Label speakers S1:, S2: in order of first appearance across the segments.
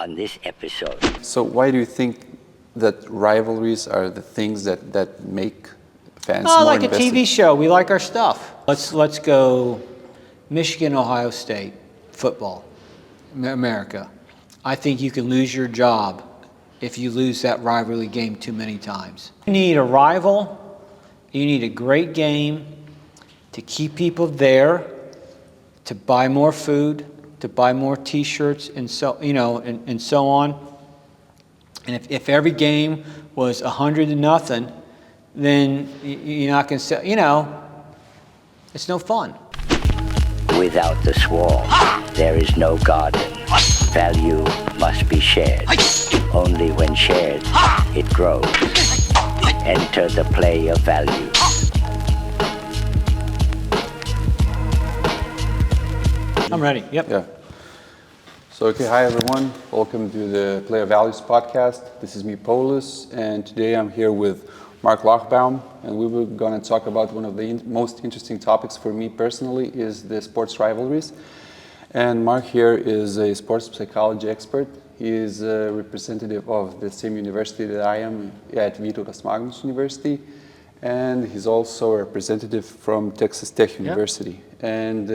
S1: on this episode.
S2: So why do you think that rivalries are the things that make fans more
S3: like
S2: invested?
S3: a TV show. We like our stuff. Let's go Michigan, Ohio State, football, America. I think you can lose your job if you lose that rivalry game too many times. You need a rival. You need a great game to keep people there, to buy more food, to buy more T-shirts, and so and so on. And if every game was 100-0, then you're not going to sell. It's no fun.
S1: Without the swall, there is no garden. Value must be shared. Only when shared, it grows. Enter the play of value.
S3: I'm ready. Yep.
S2: Yeah. So, okay, hi everyone. Welcome to the Play of Values podcast. This is me, Paulus, and today I'm here with Marc Lochbaum, and we were going to talk about one of the most interesting topics for me personally is the sports rivalries. And Marc here is a sports psychology expert. He is a representative of the same university that I am at Vytautas Magnus University, and he's also a representative from Texas Tech University. Yep. And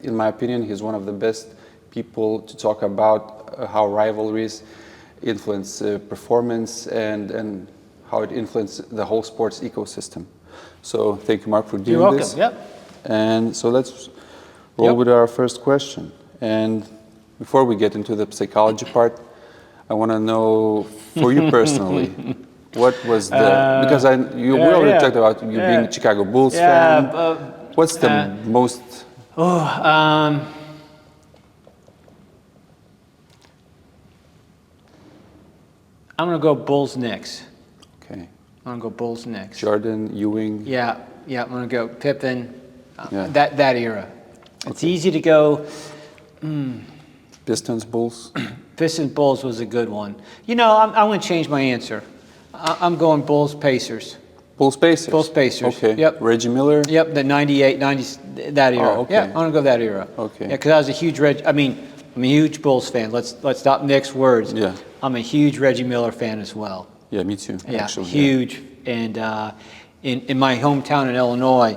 S2: in my opinion, he's one of the best people to talk about how rivalries influence performance and how it influences the whole sports ecosystem. So thank you, Marc, for doing this.
S3: You're welcome. Yep.
S2: And so let's roll with our first question. And before we get into the psychology part, I want to know, for you personally, what was the, because we already talked about you being a Chicago Bulls fan. What's the most...
S3: I'm going to go Bulls-Knicks.
S2: Okay.
S3: I'm going to go Bulls-Knicks.
S2: Jordan, Ewing.
S3: Yeah, I'm going to go Pippen, that era. It's easy to go...
S2: Pistons, Bulls?
S3: Pistons, Bulls was a good one. I'm going to change my answer. I'm going Bulls, Pacers.
S2: Bulls, Pacers?
S3: Bulls, Pacers.
S2: Okay.
S3: Yep.
S2: Reggie Miller?
S3: Yep, the 98, 90, that era.
S2: Oh, okay.
S3: Yeah, I'm going to go that era.
S2: Okay.
S3: Yeah, because I was a huge I'm a huge Bulls fan. Let's stop mix words.
S2: Yeah.
S3: I'm a huge Reggie Miller fan as well.
S2: Yeah, me too.
S3: Yeah,
S2: actually,
S3: huge. Yeah. And in my hometown in Illinois,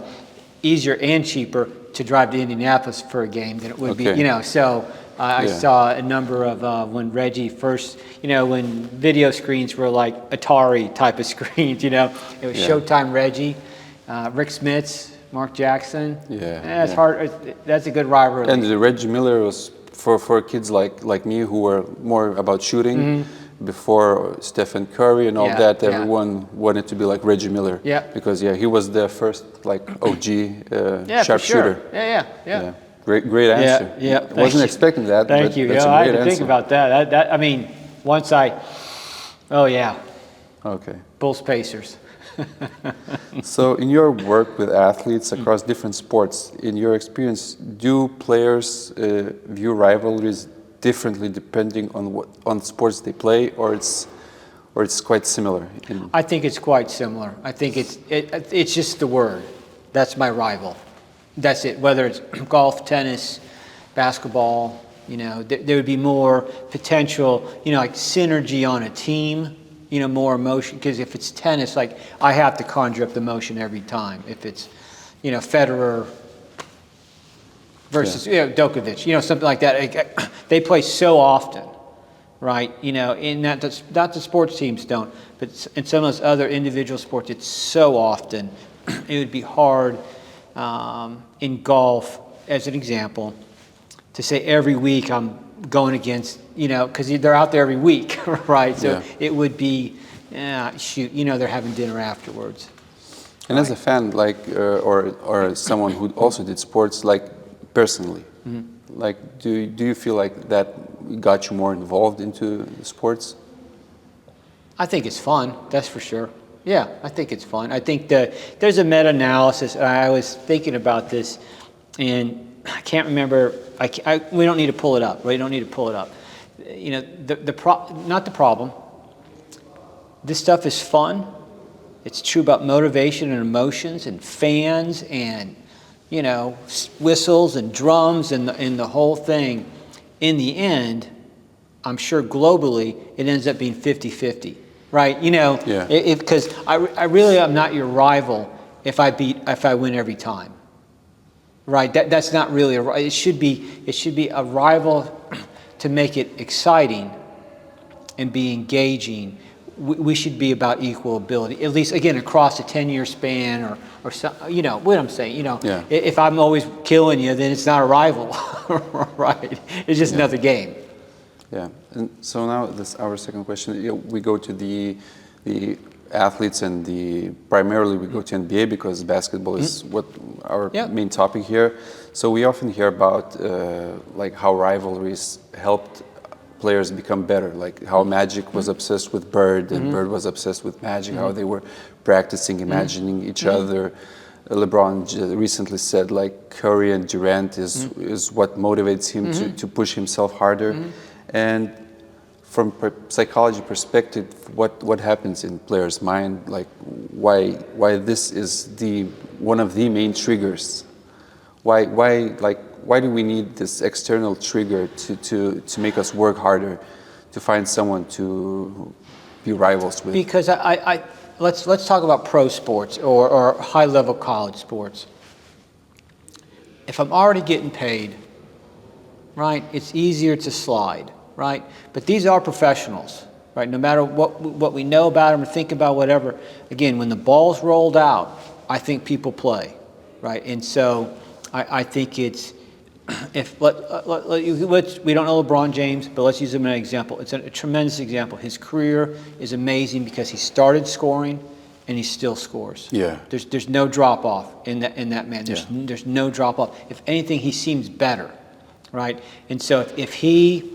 S3: easier and cheaper to drive to Indianapolis for a game than it would be. So I saw a number of when Reggie first, when video screens were like Atari type of screens. It was Showtime Reggie, Rick Smits, Mark Jackson. It's hard. That's a good rivalry.
S2: And the Reggie Miller was for kids like me who were more about shooting. Before Stephen Curry and all that, everyone wanted to be like Reggie Miller. Yeah. Because he was the first OG sharpshooter.
S3: Yeah.
S2: Great answer.
S3: Yeah.
S2: I wasn't expecting that.
S3: Thank you.
S2: That's
S3: I had to think about that. Once
S2: Okay.
S3: Bulls, Pacers.
S2: So in your work with athletes across different sports, in your experience, do players view rivalries differently depending on sports they play, or it's quite similar?
S3: I think it's quite similar. I think it's just the word. That's my rival. That's it. Whether it's golf, tennis, basketball, there would be more potential, like synergy on a team. More emotion, because if it's tennis, like I have to conjure up the emotion every time. If it's, Federer versus Djokovic, something like that. They play so often, right? In not the sports teams don't, but in some of those other individual sports, it's so often. It would be hard in golf, as an example, to say every week I'm going against, because they're out there every week, right? So it would be, they're having dinner afterwards.
S2: And as a fan, or someone who also did sports, personally, do you feel like that got you more involved into sports?
S3: I think it's fun, that's for sure. Yeah, I think it's fun. I think there's a meta-analysis. I was thinking about this, and I can't remember. We don't need to pull it up. Right? We don't need to pull it up. Not the problem. This stuff is fun. It's true about motivation and emotions and fans and whistles and drums and the whole thing. In the end, I'm sure globally it ends up being 50-50, right?
S2: Yeah.
S3: Because I really am not your rival if I win every time, right? That's not really it should be a rival to make it exciting and be engaging. We should be about equal ability, at least again across a 10-year span or so, what I'm saying.
S2: Yeah.
S3: If I'm always killing you, then it's not a rival, right? It's just another game.
S2: Yeah, and so now our second question. We go to the athletes and primarily we go to NBA because basketball is what our main topic here. So we often hear about like how rivalries helped players become better, like how Magic was obsessed with Bird and Bird was obsessed with Magic, how they were practicing, imagining each other. LeBron recently said like Curry and Durant is what motivates him to push himself harder. And from psychology perspective, what happens in players' mind, like why this is one of the main triggers? Why do we need this external trigger to make us work harder, to find someone to be rivals with?
S3: Because let's talk about pro sports or high-level college sports. If I'm already getting paid, right, it's easier to slide, right? But these are professionals, right? No matter what we know about them or think about whatever, again, when the ball's rolled out, I think people play, right? And so I think it's, we don't know LeBron James, but let's use him as an example. It's a tremendous example. His career is amazing because he started scoring and he still scores. Yeah. There's no drop off in that man. There's no drop off. If anything, he seems better, right? And so if he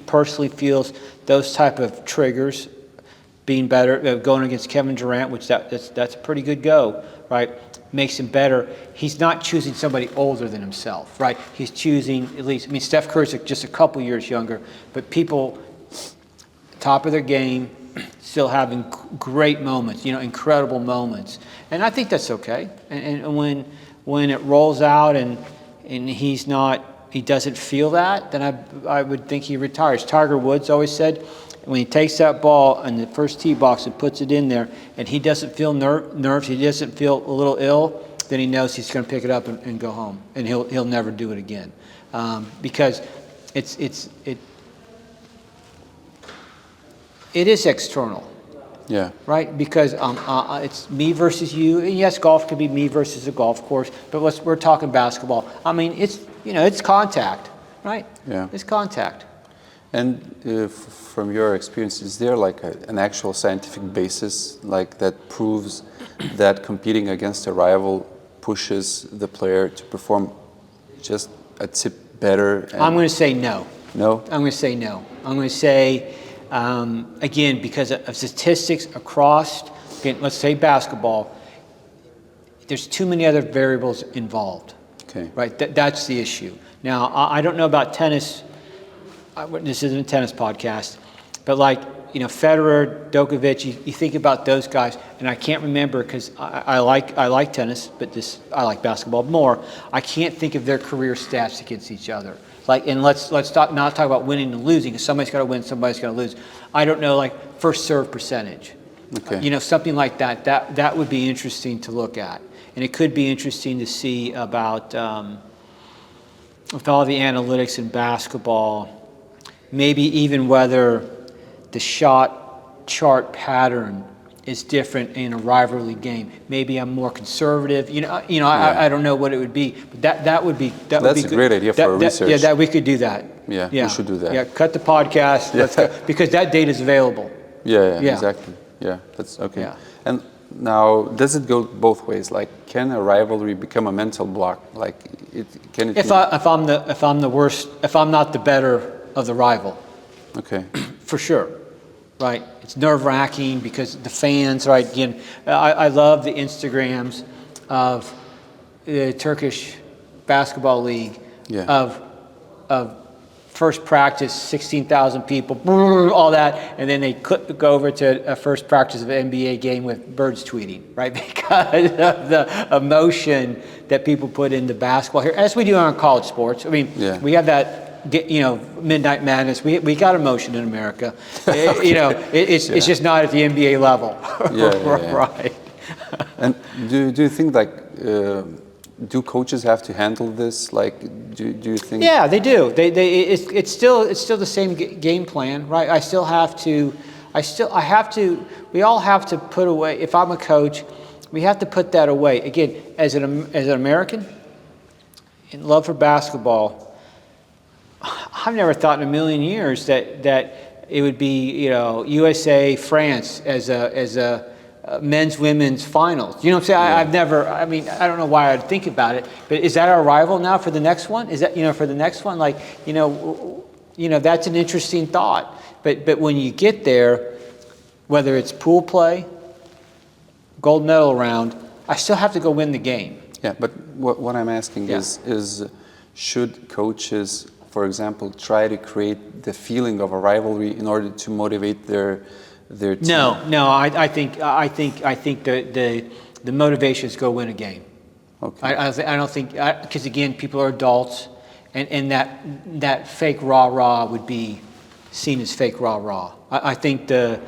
S3: personally feels those type of triggers, being better, going against Kevin Durant, which that's a pretty good go, right? Makes him better. He's not choosing somebody older than himself, right? He's choosing at least. I mean, Steph Curry's just a couple years younger, but people top of their game, still having great moments, incredible moments, and I think that's okay. And when it rolls out and he doesn't feel that, then I would think he retires. Tiger Woods always said, when he takes that ball in the first tee box and puts it in there, and he doesn't feel nerves, he doesn't feel a little ill, then he knows he's going to pick it up and go home, and he'll never do it again, because it is external. Yeah. Right? Because it's me versus you. And yes, golf could be me versus a golf course, but we're talking basketball. I mean, it's contact, right? Yeah. It's contact.
S2: And from your experience, is there like an actual scientific basis like that proves that competing against a rival pushes the player to perform just a tip better?
S3: I'm going to say no.
S2: No?
S3: I'm going to say no. I'm going to say, again, because of statistics across, again, let's say basketball, there's too many other variables involved. Okay. Right? That's the issue. Now, I don't know about tennis. This isn't a tennis podcast, but Federer, Djokovic, you think about those guys, and I can't remember because I like tennis, but I like basketball more. I can't think of their career stats against each other. And let's not talk about winning and losing, because somebody's got to win, somebody's got to lose. I don't know, first serve percentage. Okay. Something like that. That would be interesting to look at, and it could be interesting to see about with all the analytics in basketball. Maybe even whether the shot chart pattern is different in a rivalry game. Maybe I'm more conservative. I don't know what it would be, but that would be
S2: That's a great idea for research.
S3: Yeah, we could do that.
S2: Yeah, we should do that.
S3: Yeah, cut the podcast. Let's go, because that data is available.
S2: Yeah, exactly. Yeah, that's okay. Yeah. And now, does it go both ways? Can a rivalry become a mental block?
S3: If I'm the worst, if I'm not the better of the rival. Okay. For sure. Right. It's nerve-wracking because the fans, right? Again, I love the Instagrams of the Turkish basketball league of first practice, 16,000 people, all that, and then they go over to a first practice of an NBA game with birds tweeting, right? Because of the emotion that people put into basketball here, as we do on college sports. I mean, we have that. Midnight Madness. We got emotion in America. It's just not at the NBA level. Right.
S2: And do you think like do coaches have to handle this? Like, do you think?
S3: Yeah, they do. It's still the same game plan, right? I have to. We all have to put away. If I'm a coach, we have to put that away. Again, as an American, in love for basketball, I've never thought in a million years that it would be USA France as a men's women's finals. You know what I'm saying?
S2: Yeah.
S3: I've never. I mean, I don't know why I'd think about it. But is that our rival now for the next one? Is that for the next one? Like that's an interesting thought. But when you get there, whether it's pool play, gold medal round, I still have to go win the game.
S2: Yeah, but what I'm asking is should coaches, for example, try to create the feeling of a rivalry in order to motivate their team?
S3: No. I think the motivation is go win a game.
S2: Okay.
S3: I don't think, because again, people are adults, and that fake rah-rah would be seen as fake rah-rah. I think I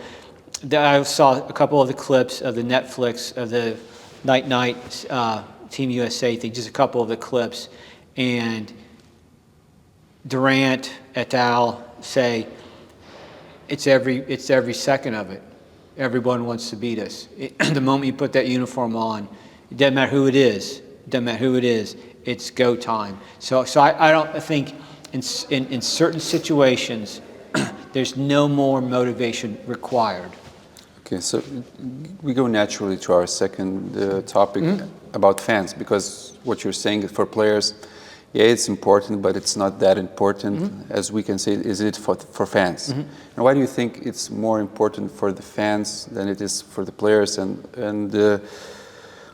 S3: saw a couple of the clips of the Netflix of the night Team USA thing, just a couple of the clips, and Durant et al. Say it's every second of it. Everyone wants to beat us. The moment you put that uniform on, it doesn't matter who it is. It's go time. So I don't think in certain situations there's no more motivation required.
S2: Okay, so we go naturally to our second topic about fans, because what you're saying is for players, yeah, it's important, but it's not that important as we can say. Is it for fans? And why do you think it's more important for the fans than it is for the players? And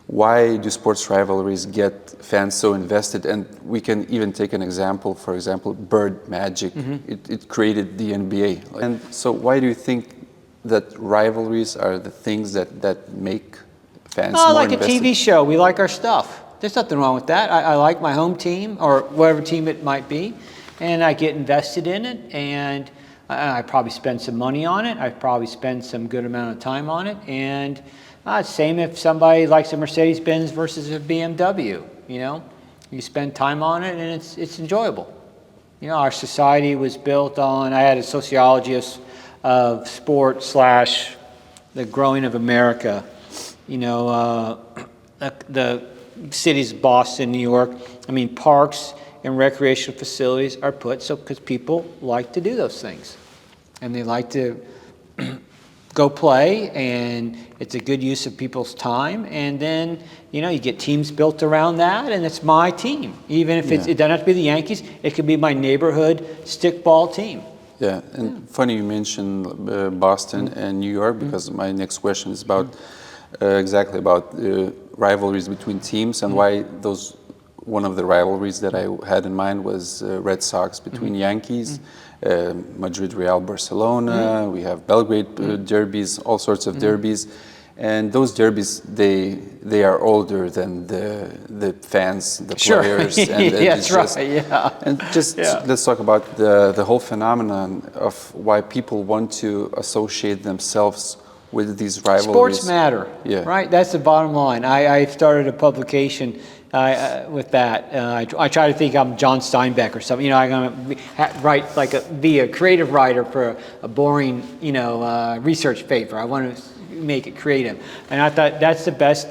S2: why do sports rivalries get fans so invested? And we can even take an example. For example, Bird Magic. It created the NBA. And so why do you think that rivalries are the things that make fans more
S3: like
S2: invested?
S3: a TV show. We like our stuff. There's nothing wrong with that. I like my home team or whatever team it might be, and I get invested in it, and I probably spend some money on it. I probably spend some good amount of time on it, and same if somebody likes a Mercedes-Benz versus a BMW. You spend time on it, and it's enjoyable. Our society was built on. I had a sociologist of sport / the growing of America. The cities of Boston, New York, parks and recreational facilities are put because people like to do those things. And they like to go play, and it's a good use of people's time. And then, you get teams built around that, and it's my team. Even if it doesn't have to be the Yankees, it could be my neighborhood stickball team.
S2: Yeah, and funny you mentioned Boston and New York, because my next question is about exactly about rivalries between teams and why those. One of the rivalries that I had in mind was Red Sox between Yankees, Madrid, Real, Barcelona. We have Belgrade derbies, all sorts of derbies, and those derbies they are older than the fans, the players. And
S3: that's right. Yeah.
S2: And let's talk about the whole phenomenon of why people want to associate themselves with these rivalries.
S3: Sports matter, right? That's the bottom line. I started a publication with that. I try to think I'm John Steinbeck or something. I'm going to write be a creative writer for a boring, research paper. I want to make it creative, and I thought that's the best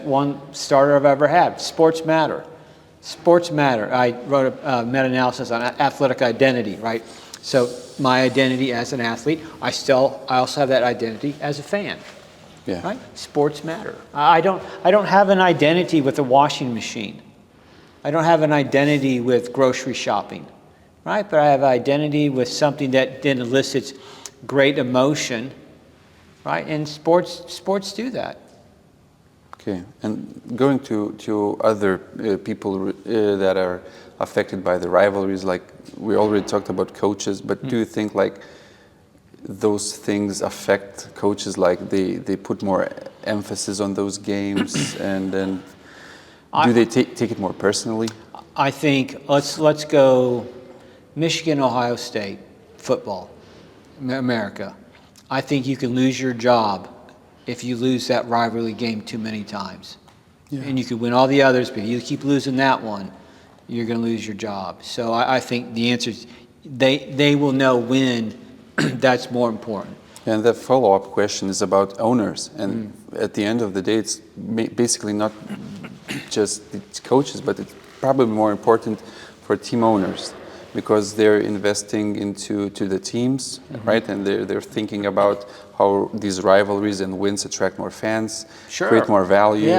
S3: one starter I've ever had. Sports matter. Sports matter. I wrote a meta-analysis on athletic identity, right? So my identity as an athlete, I also have that identity as a fan.
S2: Yeah.
S3: Right? Sports matter. I don't have an identity with a washing machine. I don't have an identity with grocery shopping, right? But I have an identity with something that then elicits great emotion, right? And sports do that.
S2: Okay, and going to other people that are affected by the rivalries, like we already talked about coaches, but do you think like those things affect coaches, like they put more emphasis on those games, and then do they take it more personally?
S3: I think let's go Michigan, Ohio State, football, America. I think you can lose your job if you lose that rivalry game too many times. Yeah. And you could win all the others, but if you keep losing that one, you're going to lose your job. So I think the answer is they will know when that's more important.
S2: And the follow-up question is about owners. And at the end of the day, it's basically not just the coaches, but it's probably more important for team owners, because they're investing into the teams, right? And they're thinking about how these rivalries and wins attract more fans, create more value.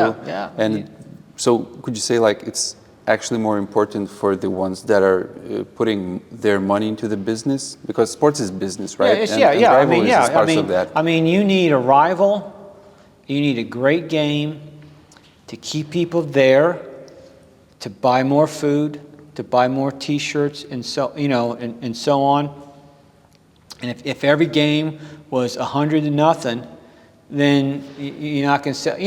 S2: And so could you say, like, it's actually more important for the ones that are putting their money into the business? Because sports is business, right? And rivalries is part of that.
S3: I mean, you need a rival, you need a great game to keep people there, to buy more food, to buy more T-shirts, and so and so on. And if every game was 100-0, then you're not going to sell.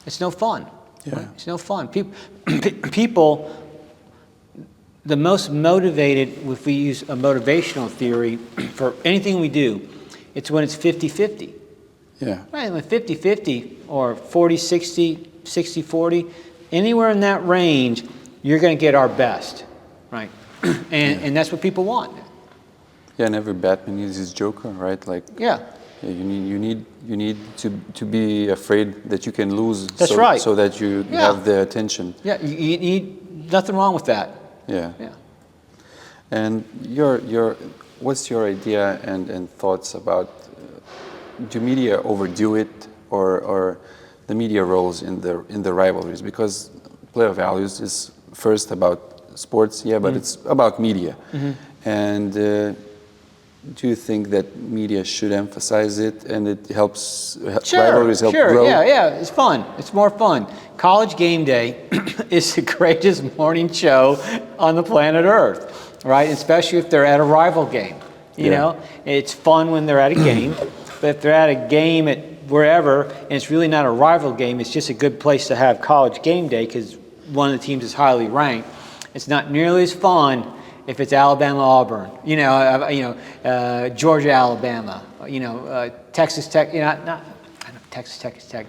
S3: It's no fun. Yeah. Right? It's no fun. People, the most motivated, if we use a motivational theory for anything we do, it's when it's 50-50.
S2: Yeah.
S3: Right, when 50-50 or 40-60, 60-40, anywhere in that range, you're going to get our best, right? And that's what people want.
S2: Yeah, and every Batman needs his Joker, right? Like, you need to be afraid that you can lose.
S3: That's right.
S2: So that you have the attention.
S3: Yeah, you need nothing wrong with that.
S2: Yeah. And what's your idea and thoughts about do media overdo it, or the media roles in the rivalries? Because player values is first about sports, but it's about media. And do you think that media should emphasize it, and it helps rivalries help grow?
S3: Yeah, it's fun. It's more fun. College Game Day is the greatest morning show on the planet Earth, right? Especially if they're at a rival game. You know, it's fun when they're at a game, but if they're at a game at wherever, and it's really not a rival game, it's just a good place to have College Game Day because one of the teams is highly ranked. It's not nearly as fun if it's Alabama, Auburn, Georgia, Alabama, Texas Tech, Texas Tech,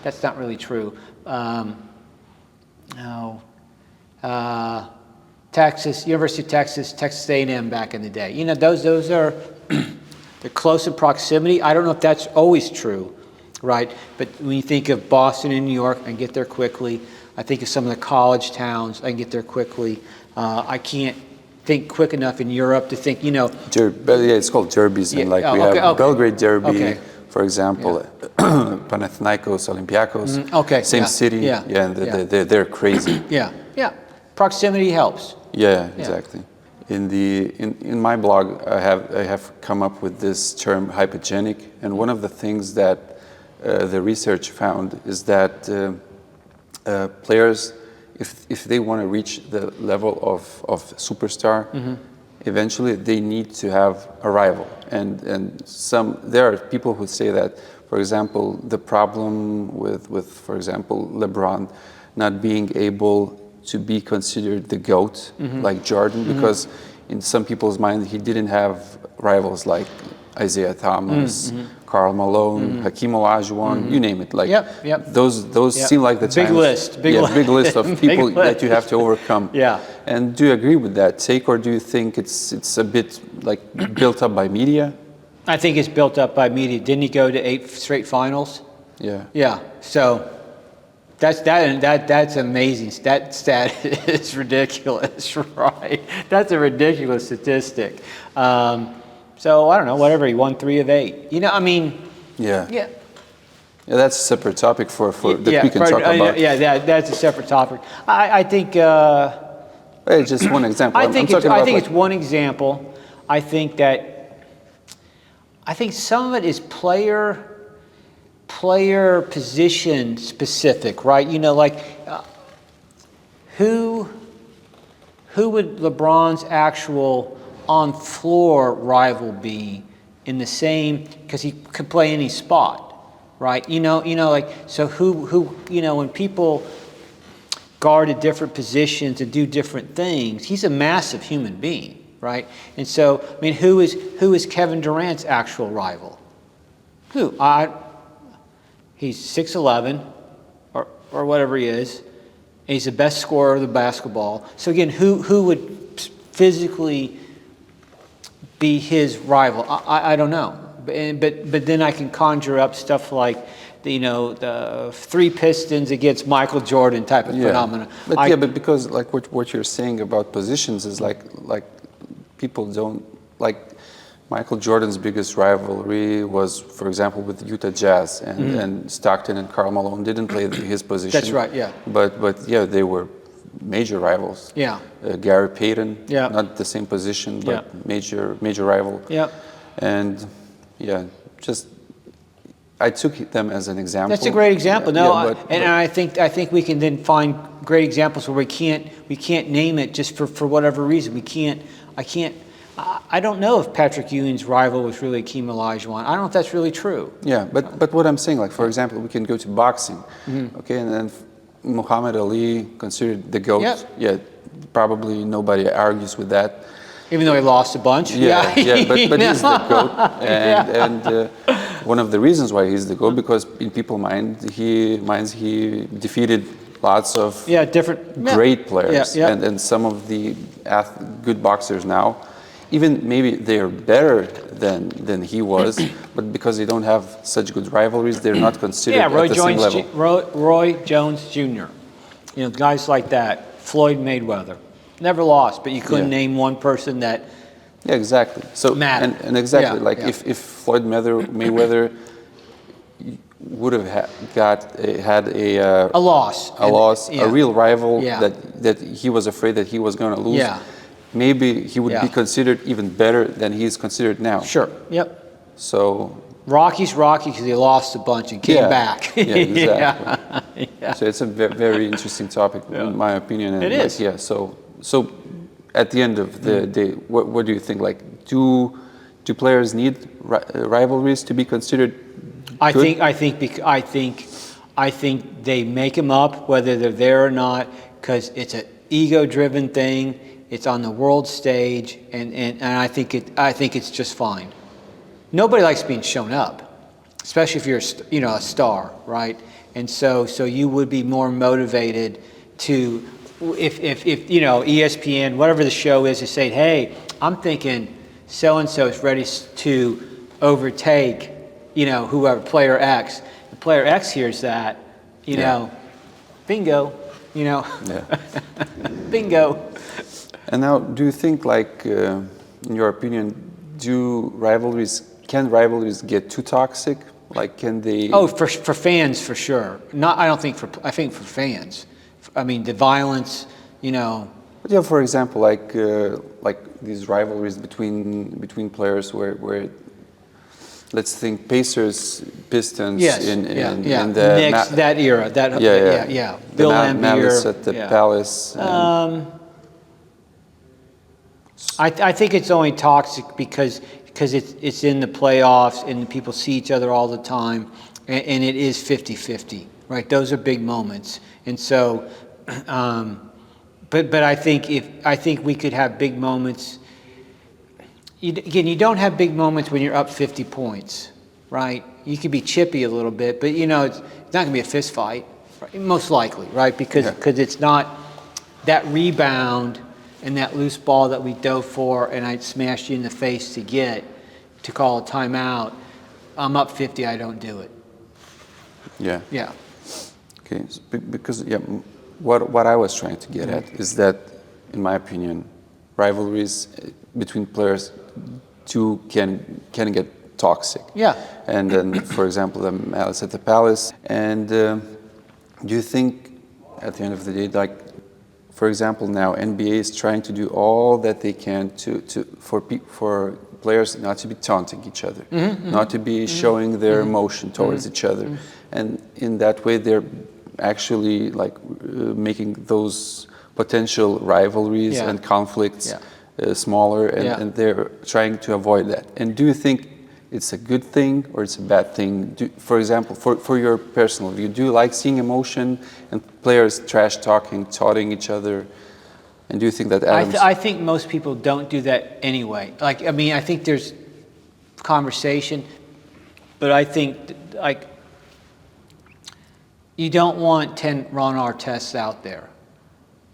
S3: that's not really true. Texas, University of Texas, Texas A&M back in the day. Those are, they're close in proximity. I don't know if that's always true, right? But when you think of Boston and New York, I can get there quickly. I think of some of the college towns, I can get there quickly. I can't think quick enough in Europe to think,
S2: it's called derbies, and we have Belgrade Derby, for example, Panathinaikos, Olympiacos, same city, and they're crazy.
S3: Proximity helps.
S2: Yeah, exactly. In my blog, I have come up with this term hypogenic, and one of the things that the research found is that players, if they want to reach the level of superstar, eventually they need to have a rival. And there are people who say that, for example, the problem with for example, LeBron not being able to be considered the GOAT like Jordan, because in some people's mind he didn't have rivals like Isaiah Thomas, Karl Malone, Hakeem Olajuwon, you name it. Those seem like the
S3: big
S2: times. Big list of people that you have to overcome. And do you agree with that take, or do you think it's a bit built up by media?
S3: I think it's built up by media. Didn't he go to 8 straight finals? Yeah. So that's amazing. That stat is ridiculous, right? That's a ridiculous statistic. So I don't know, whatever, he won 3 of 8.
S2: Yeah, that's a separate topic that we can talk about.
S3: That's a separate topic. I think.
S2: It's just one example.
S3: I think it's one example. I think some of it is player position specific, right? Who would LeBron's actual on-floor rival be in the same, because he could play any spot, right? So who when people guard at different positions and do different things. He's a massive human being, right? And so, I mean, who is Kevin Durant's actual rival? Who? He's 6'11", or whatever he is. And he's the best scorer of the basketball. So again, who would physically be his rival? I don't know. But then I can conjure up stuff like the three Pistons against Michael Jordan type of phenomenon.
S2: But because like what you're saying about positions is like people don't like. Michael Jordan's biggest rivalry was, for example, with the Utah Jazz, and Stockton and Karl Malone didn't play his position.
S3: That's right. Yeah.
S2: But yeah, they were major rivals.
S3: Yeah.
S2: Gary Payton.
S3: Yeah.
S2: Not the same position, but major rival.
S3: Yeah.
S2: And yeah, just I took them as an example.
S3: That's a great example. No,
S2: I
S3: think we can then find great examples where we can't name it just for whatever reason. I don't know if Patrick Ewing's rival was really Hakeem Olajuwon. I don't know if that's really true.
S2: Yeah, but what I'm saying, like for example, we can go to boxing, okay, and then Muhammad Ali considered the GOAT.
S3: Yep.
S2: Yeah, probably nobody argues with that.
S3: Even though he lost a bunch.
S2: Yeah, but he's the GOAT, and one of the reasons why he's the GOAT because in people's minds he defeated lots of great players, and some of the good boxers now. Even maybe they're better than he was, but because they don't have such good rivalries, they're not considered at the same level.
S3: Roy Jones Jr., guys like that. Floyd Mayweather, never lost, but you couldn't name one person that.
S2: Yeah, exactly. So
S3: mattered.
S2: And exactly if Floyd Mayweather would have had a loss, a real rival that he was afraid that he was going to lose.
S3: Yeah.
S2: Maybe he would be considered even better than he is considered now.
S3: Sure. Yep.
S2: So
S3: Rocky's Rocky because he lost a bunch and came back.
S2: Yeah, exactly. So it's a very interesting topic, in my opinion. And
S3: it is.
S2: Yeah. So at the end of the day, what do you think? Like, do players need rivalries to be considered good?
S3: I think they make them up whether they're there or not because it's an ego-driven thing. It's on the world stage, and I think it's just fine. Nobody likes being shown up, especially if you're a star, right? And so you would be more motivated to if ESPN, whatever the show is, to say, hey, I'm thinking so and so is ready to overtake whoever player X. The player X hears that, bingo, bingo.
S2: And now, do you think, like, in your opinion, can rivalries get too toxic? Like, can they?
S3: Oh, for fans, for sure. I think for fans. I mean, the violence,
S2: But yeah, for example, like these rivalries between players, where let's think Pacers, Pistons, in the
S3: Knicks, that era, Bill Laimbeer,
S2: Malice at the Palace.
S3: I think it's only toxic because it's in the playoffs and people see each other all the time, and it is 50-50, right? Those are big moments, and so, but I think we could have big moments. You don't have big moments when you're up 50 points, right? You could be chippy a little bit, but it's not going to be a fist fight, right? Most likely, right? Because it's not that rebound and that loose ball that we dove for and I smashed you in the face to call a timeout. I'm up 50, I don't do it.
S2: Yeah.
S3: Yeah.
S2: Okay, so because what I was trying to get at is that, in my opinion, rivalries between players can get toxic.
S3: Yeah.
S2: And then, for example, the Malice at the Palace. And do you think, at the end of the day, like, for example, now NBA is trying to do all that they can for players not to be taunting each other, not to be showing their emotion towards each other, and in that way they're actually like making those potential rivalries and conflicts smaller, and they're trying to avoid that. And do you think it's a good thing or it's a bad thing? For example, for your personal view, do you like seeing emotion and players trash talking, taunting each other? And do you think that Adams...
S3: I think most people don't do that anyway. Like, I mean, I think there's conversation, but I think, like, you don't want 10 Ron Artests out there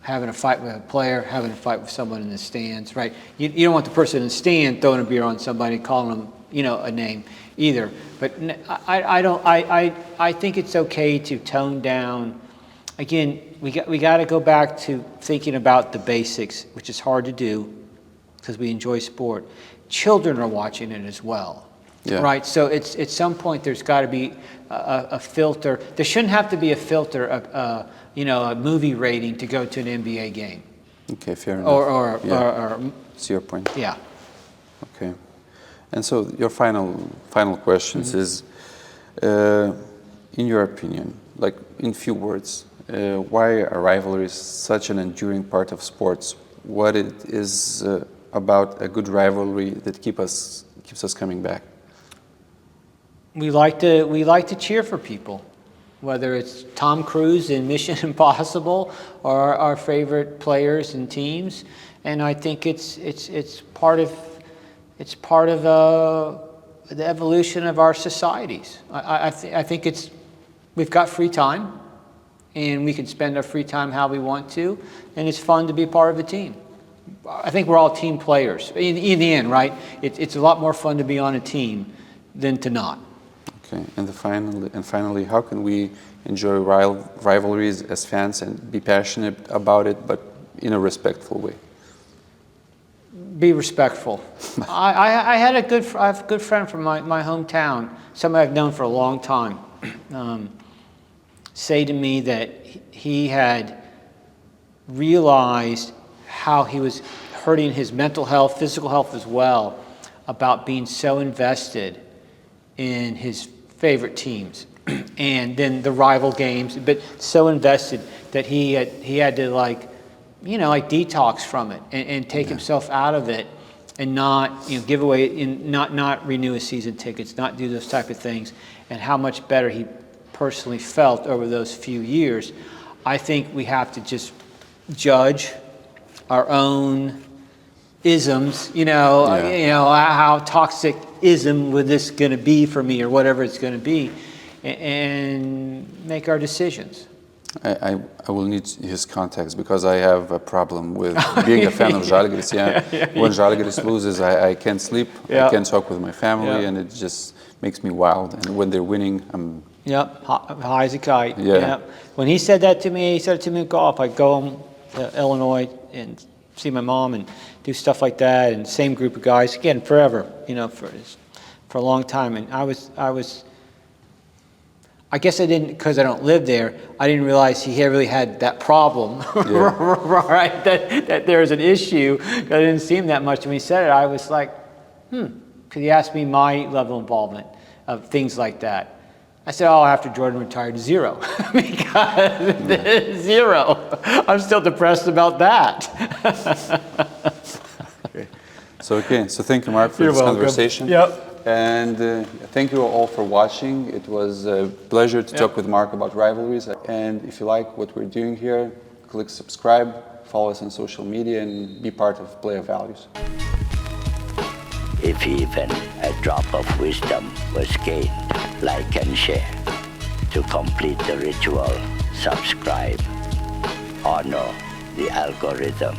S3: having a fight with a player, having a fight with someone in the stands, right? You don't want the person in the stand throwing a beer on somebody, calling them, you know, a name either. But I think it's okay to tone down. Again, we got to go back to thinking about the basics, which is hard to do because we enjoy sport. Children are watching it as well. Yeah. Right, so it's at some point there's got to be a filter. There shouldn't have to be a filter, you know, a movie rating to go to an NBA game.
S2: Okay, fair enough.
S3: Or
S2: see your point.
S3: Yeah.
S2: Okay, and so your final questions is, in your opinion, like in few words, why are rivalries such an enduring part of sports? What it is about a good rivalry that keeps us coming back?
S3: We like to cheer for people, whether it's Tom Cruise in Mission Impossible or our favorite players and teams, and I think it's part of the evolution of our societies. I think we've got free time, and we can spend our free time how we want to, and it's fun to be part of a team. I think we're all team players in the end, right? It's a lot more fun to be on a team than to not.
S2: Okay, and finally, how can we enjoy rivalries as fans and be passionate about it, but in a respectful way?
S3: Be respectful. I have a good friend from my hometown, somebody I've known for a long time, say to me that he had realized how he was hurting his mental health, physical health as well, about being so invested in his favorite teams and then the rival games, but so invested that he had to, like, you know, like detox from it and take himself out of it and not, you know, give away, not renew his season tickets, not do those type of things, and how much better he personally felt over those few years. I think we have to just judge our own isms, you know, how toxic ism would this going to be for me, or whatever it's going to be, and make our decisions.
S2: I will need his context because I have a problem with being a fan of Žalgiris. When Žalgiris loses, I can't sleep, I can't talk with my family, and it just makes me wild. And when they're winning, I'm...
S3: Yep, high as a kite. Yep. When he said that to me, he said it to me in golf. I'd go home to Illinois and see my mom and do stuff like that, and same group of guys, again, forever, you know, for a long time. And I guess I didn't, because I don't live there, I didn't realize he really had that problem, right? That there's an issue. I didn't see him that much. When he said it, I was like, because he asked me my level of involvement of things like that. I said, oh, after Jordan retired, 0. Because 0. I'm still depressed about that.
S2: So thank you, Mark, for this conversation.
S3: Yep.
S2: And thank you all for watching. It was a pleasure to talk with Mark about rivalries. And if you like what we're doing here, click subscribe, follow us on social media, and be part of Player Values.
S1: If even a drop of wisdom was gained, like and share. To complete the ritual, subscribe. Honor the algorithm.